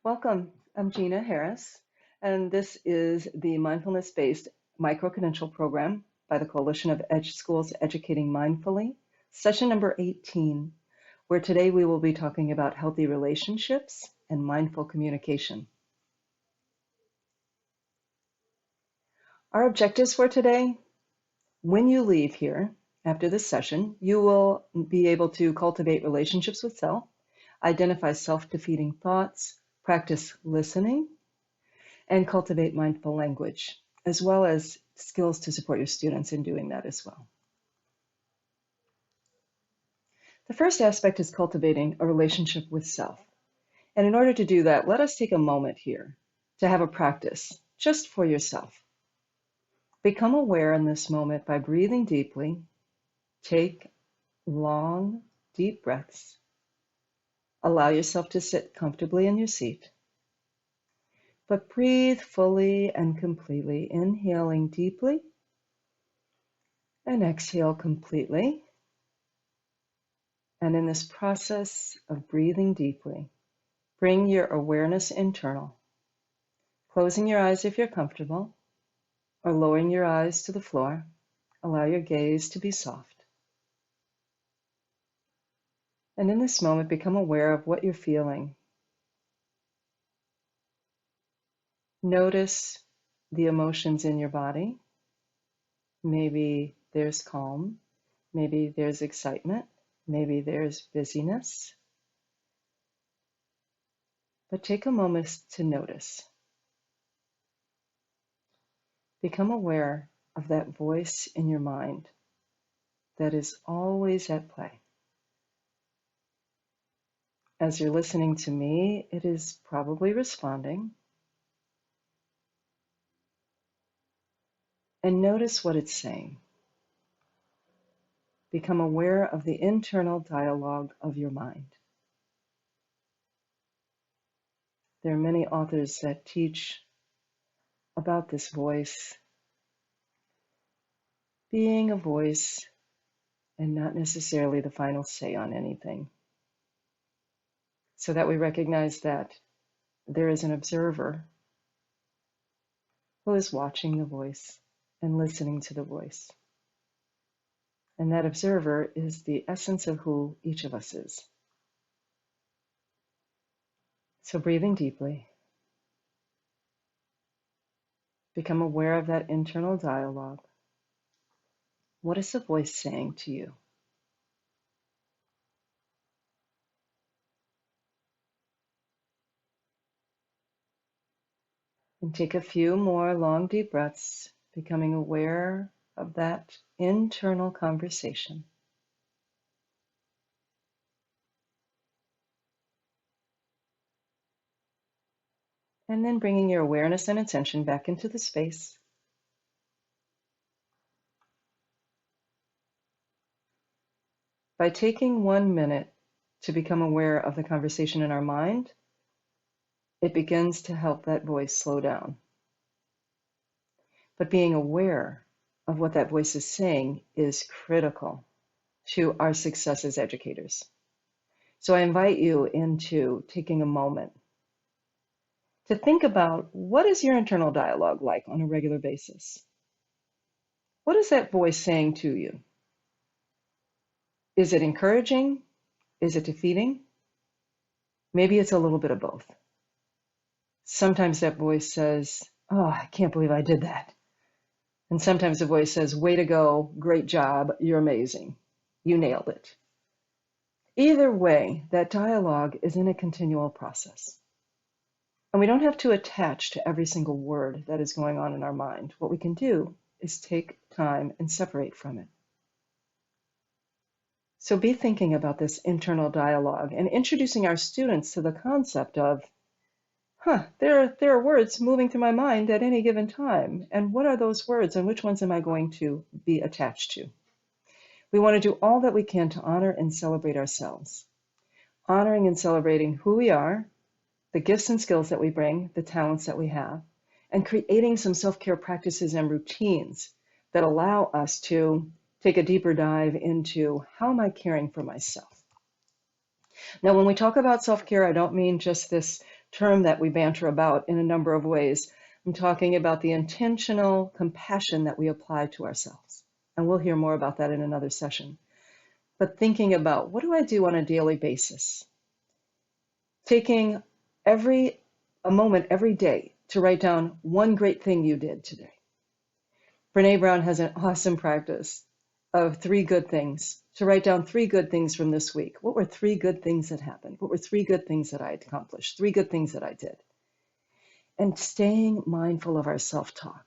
Welcome. I'm Gina Harris, and this is the mindfulness-based micro-credential program by the Coalition of Edge Schools Educating Mindfully, session number 18, where today we will be talking about healthy relationships and mindful communication. Our objectives for today: when you leave here after this session, you will be able to cultivate relationships with self, identify self-defeating thoughts, practice listening, and cultivate mindful language, as well as skills to support your students in doing that as well. The first aspect is cultivating a relationship with self. And in order to do that, let us take a moment here to have a practice just for yourself. Become aware in this moment by breathing deeply. Take long, deep breaths. Allow yourself to sit comfortably in your seat. But breathe fully and completely, inhaling deeply and exhale completely. And in this process of breathing deeply, bring your awareness internal, closing your eyes if you're comfortable, or lowering your eyes to the floor. Allow your gaze to be soft. And in this moment, become aware of what you're feeling. Notice the emotions in your body. Maybe there's calm, maybe there's excitement, maybe there's busyness. But take a moment to notice. Become aware of that voice in your mind that is always at play. As you're listening to me, it is probably responding. And notice what it's saying. Become aware of the internal dialogue of your mind. There are many authors that teach about this voice being a voice and not necessarily the final say on anything, so that we recognize that there is an observer who is watching the voice and listening to the voice. And that observer is the essence of who each of us is. So breathing deeply, become aware of that internal dialogue. What is the voice saying to you? And take a few more long, deep breaths, becoming aware of that internal conversation. And then bringing your awareness and attention back into the space. By taking 1 minute to become aware of the conversation in our mind, it begins to help that voice slow down. But being aware of what that voice is saying is critical to our success as educators. So I invite you into taking a moment to think about, what is your internal dialogue like on a regular basis? What is that voice saying to you? Is it encouraging? Is it defeating? Maybe it's a little bit of both. Sometimes that voice says, "Oh, I can't believe I did that." And sometimes the voice says, "Way to go, great job, you're amazing, you nailed it." Either way, that dialogue is in a continual process. And we don't have to attach to every single word that is going on in our mind. What we can do is take time and separate from it. So be thinking about this internal dialogue and introducing our students to the concept of, there are words moving through my mind at any given time. And what are those words and which ones am I going to be attached to? We want to do all that we can to honor and celebrate ourselves. Honoring and celebrating who we are, the gifts and skills that we bring, the talents that we have, and creating some self-care practices and routines that allow us to take a deeper dive into, how am I caring for myself? Now, when we talk about self-care, I don't mean just this term that we banter about in a number of ways. I'm talking about the intentional compassion that we apply to ourselves. And we'll hear more about that in another session. But thinking about, what do I do on a daily basis? Taking a moment every day to write down one great thing you did today. Brene Brown has an awesome practice of 3 good things, to write down 3 good things from this week. What were 3 good things that happened? What were 3 good things that I accomplished? 3 good things that I did. And staying mindful of our self-talk.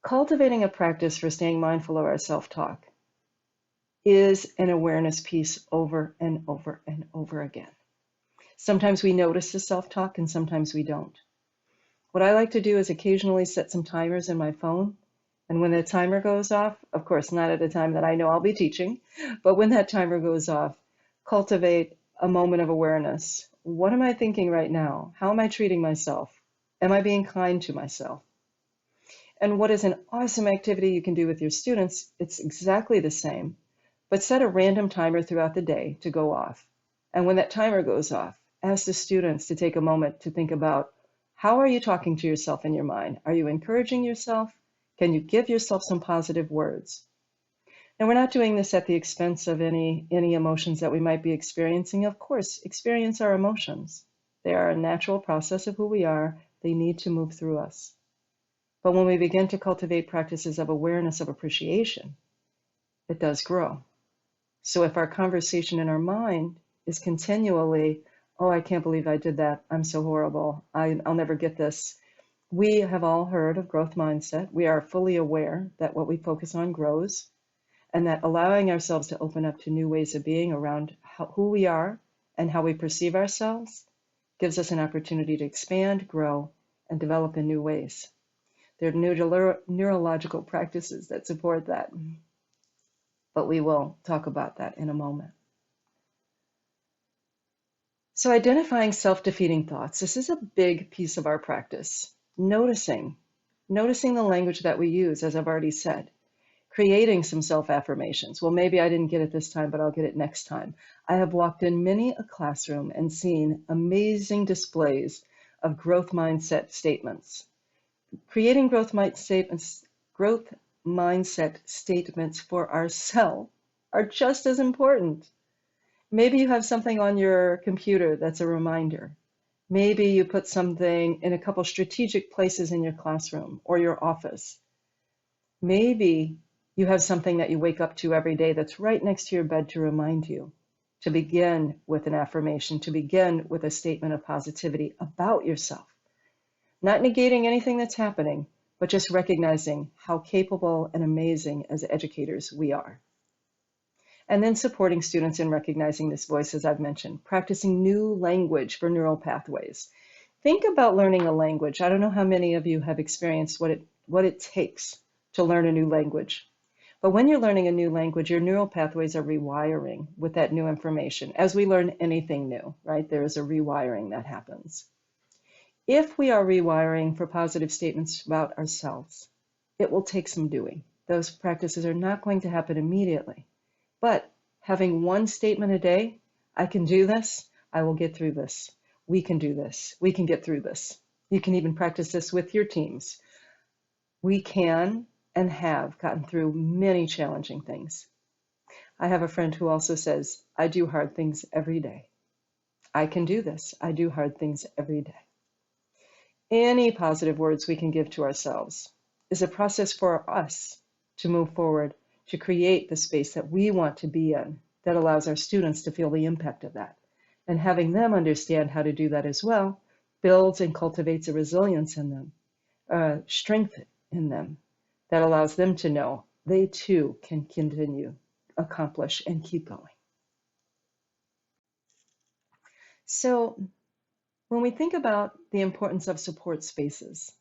Cultivating a practice for staying mindful of our self-talk is an awareness piece over and over and over again. Sometimes we notice the self-talk and sometimes we don't. What I like to do is occasionally set some timers in my phone. And when the timer goes off, of course, not at a time that I know I'll be teaching, but when that timer goes off, cultivate a moment of awareness. What am I thinking right now? How am I treating myself? Am I being kind to myself? And what is an awesome activity you can do with your students? It's exactly the same, but set a random timer throughout the day to go off. And when that timer goes off, ask the students to take a moment to think about, how are you talking to yourself in your mind? Are you encouraging yourself? Can you give yourself some positive words? And we're not doing this at the expense of any emotions that we might be experiencing. Of course, experience our emotions. They are a natural process of who we are. They need to move through us. But when we begin to cultivate practices of awareness, of appreciation, it does grow. So if our conversation in our mind is continually, oh, I can't believe I did that. I'm so horrible. I'll never get this. We have all heard of growth mindset. We are fully aware that what we focus on grows, and that allowing ourselves to open up to new ways of being around who we are and how we perceive ourselves gives us an opportunity to expand, grow, and develop in new ways. There are neurological practices that support that, but we will talk about that in a moment. So identifying self-defeating thoughts, this is a big piece of our practice. Noticing the language that we use, as I've already said. Creating some self-affirmations. Well, maybe I didn't get it this time, but I'll get it next time. I have walked in many a classroom and seen amazing displays of growth mindset statements. Creating growth mindset statements for ourselves are just as important. Maybe you have something on your computer that's a reminder. Maybe you put something in a couple strategic places in your classroom or your office. Maybe you have something that you wake up to every day that's right next to your bed to remind you to begin with an affirmation, to begin with a statement of positivity about yourself. Not negating anything that's happening, but just recognizing how capable and amazing as educators we are. And then supporting students in recognizing this voice, as I've mentioned, practicing new language for neural pathways. Think about learning a language. I don't know how many of you have experienced what it takes to learn a new language. But when you're learning a new language, your neural pathways are rewiring with that new information. As we learn anything new, right, there is a rewiring that happens. If we are rewiring for positive statements about ourselves, it will take some doing. Those practices are not going to happen immediately. But having one statement a day, I can do this, I will get through this. We can do this, we can get through this. You can even practice this with your teams. We can and have gotten through many challenging things. I have a friend who also says, I do hard things every day. I can do this, I do hard things every day. Any positive words we can give to ourselves is a process for us to move forward, to create the space that we want to be in, that allows our students to feel the impact of that. And having them understand how to do that as well builds and cultivates a resilience in them, a strength in them that allows them to know they too can continue, accomplish, and keep going. So when we think about the importance of support spaces,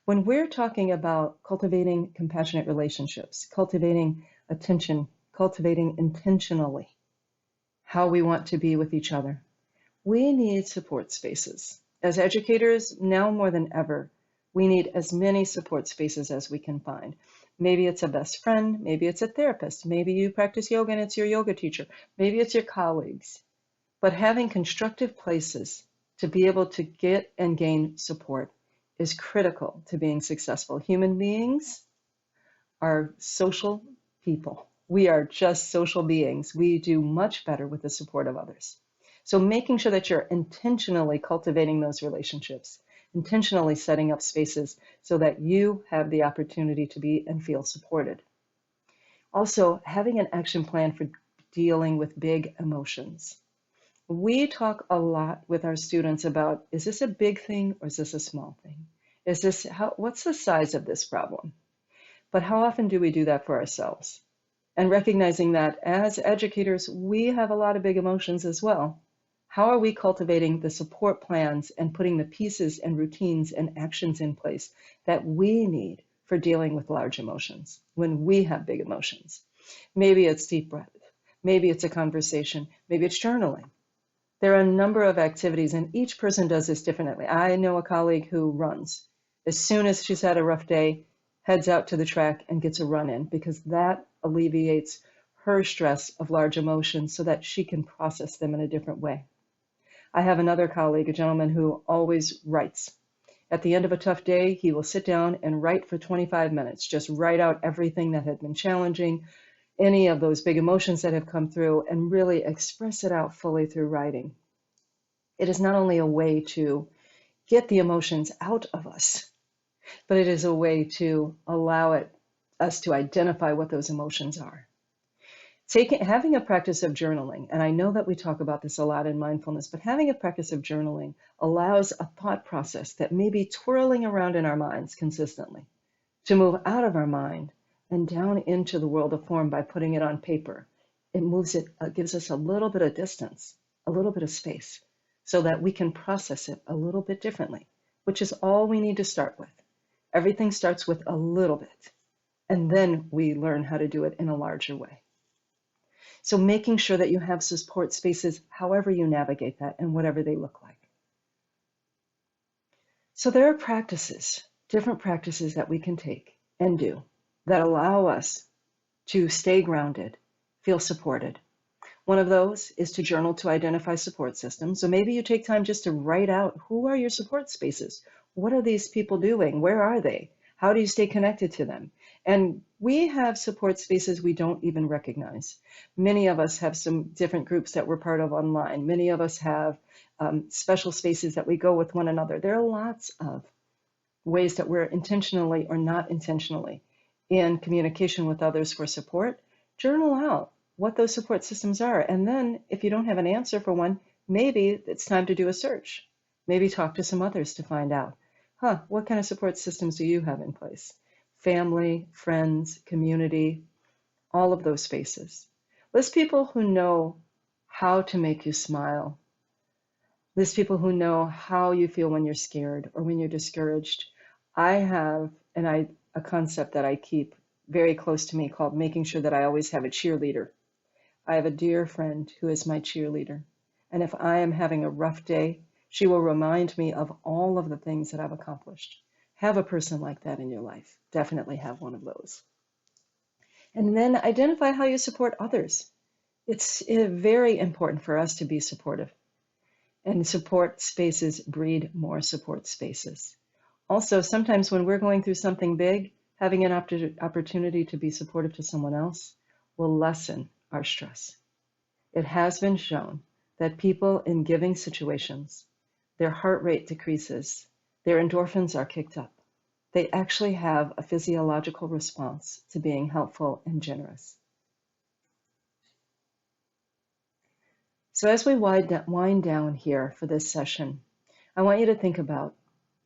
when we're talking about cultivating compassionate relationships, cultivating attention, cultivating intentionally how we want to be with each other, we need support spaces. As educators, now more than ever, we need as many support spaces as we can find. Maybe it's a best friend, maybe it's a therapist, maybe you practice yoga and it's your yoga teacher, maybe it's your colleagues. But having constructive places to be able to get and gain support is critical to being successful. Human beings are social people. We are just social beings. We do much better with the support of others. So making sure that you're intentionally cultivating those relationships, intentionally setting up spaces so that you have the opportunity to be and feel supported. Also, having an action plan for dealing with big emotions. We talk a lot with our students about, is this a big thing or is this a small thing? What's the size of this problem? But how often do we do that for ourselves? And recognizing that as educators, we have a lot of big emotions as well. How are we cultivating the support plans and putting the pieces and routines and actions in place that we need for dealing with large emotions when we have big emotions? Maybe it's deep breath. Maybe it's a conversation. Maybe it's journaling. There are a number of activities, and each person does this differently. I know a colleague who runs. As soon as she's had a rough day, heads out to the track and gets a run in because that alleviates her stress of large emotions so that she can process them in a different way. I have another colleague, a gentleman who always writes. At the end of a tough day, he will sit down and write for 25 minutes, just write out everything that had been challenging, any of those big emotions that have come through, and really express it out fully through writing. It is not only a way to get the emotions out of us, but it is a way to allow us to identify what those emotions are. Having a practice of journaling, and I know that we talk about this a lot in mindfulness, but having a practice of journaling allows a thought process that may be twirling around in our minds consistently to move out of our mind and down into the world of form by putting it on paper. It gives us a little bit of distance, a little bit of space, so that we can process it a little bit differently, which is all we need to start with. Everything starts with a little bit, and then we learn how to do it in a larger way. So making sure that you have support spaces, however you navigate that and whatever they look like. So there are practices, different practices that we can take and do that allow us to stay grounded, feel supported. One of those is to journal to identify support systems. So maybe you take time just to write out, who are your support spaces? What are these people doing? Where are they? How do you stay connected to them? And we have support spaces we don't even recognize. Many of us have some different groups that we're part of online. Many of us have special spaces that we go with one another. There are lots of ways that we're intentionally or not intentionally in communication with others for support. Journal out what those support systems are. And then if you don't have an answer for one, maybe it's time to do a search. Maybe talk to some others to find out, what kind of support systems do you have in place? Family, friends, community, all of those spaces. List people who know how to make you smile. List people who know how you feel when you're scared or when you're discouraged. I have a concept that I keep very close to me called making sure that I always have a cheerleader. I have a dear friend who is my cheerleader. And if I am having a rough day, she will remind me of all of the things that I've accomplished. Have a person like that in your life. Definitely have one of those. And then identify how you support others. It's very important for us to be supportive. And support spaces breed more support spaces. Also, sometimes when we're going through something big, having an opportunity to be supportive to someone else will lessen our stress. It has been shown that people in giving situations, their heart rate decreases, their endorphins are kicked up. They actually have a physiological response to being helpful and generous. So as we wind down here for this session, I want you to think about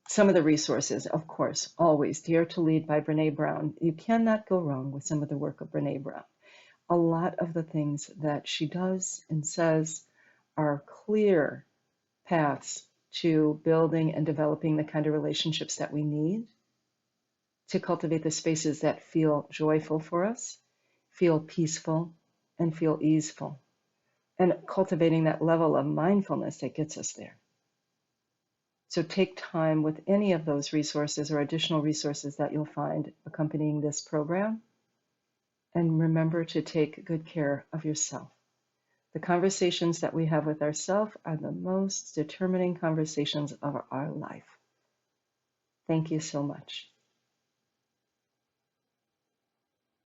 some of the resources. Of course, always Dare to Lead by Brené Brown. You cannot go wrong with some of the work of Brené Brown. A lot of the things that she does and says are clear paths to building and developing the kind of relationships that we need to cultivate the spaces that feel joyful for us, feel peaceful, and feel easeful, and cultivating that level of mindfulness that gets us there. So take time with any of those resources or additional resources that you'll find accompanying this program. And remember to take good care of yourself. The conversations that we have with ourselves are the most determining conversations of our life. Thank you so much.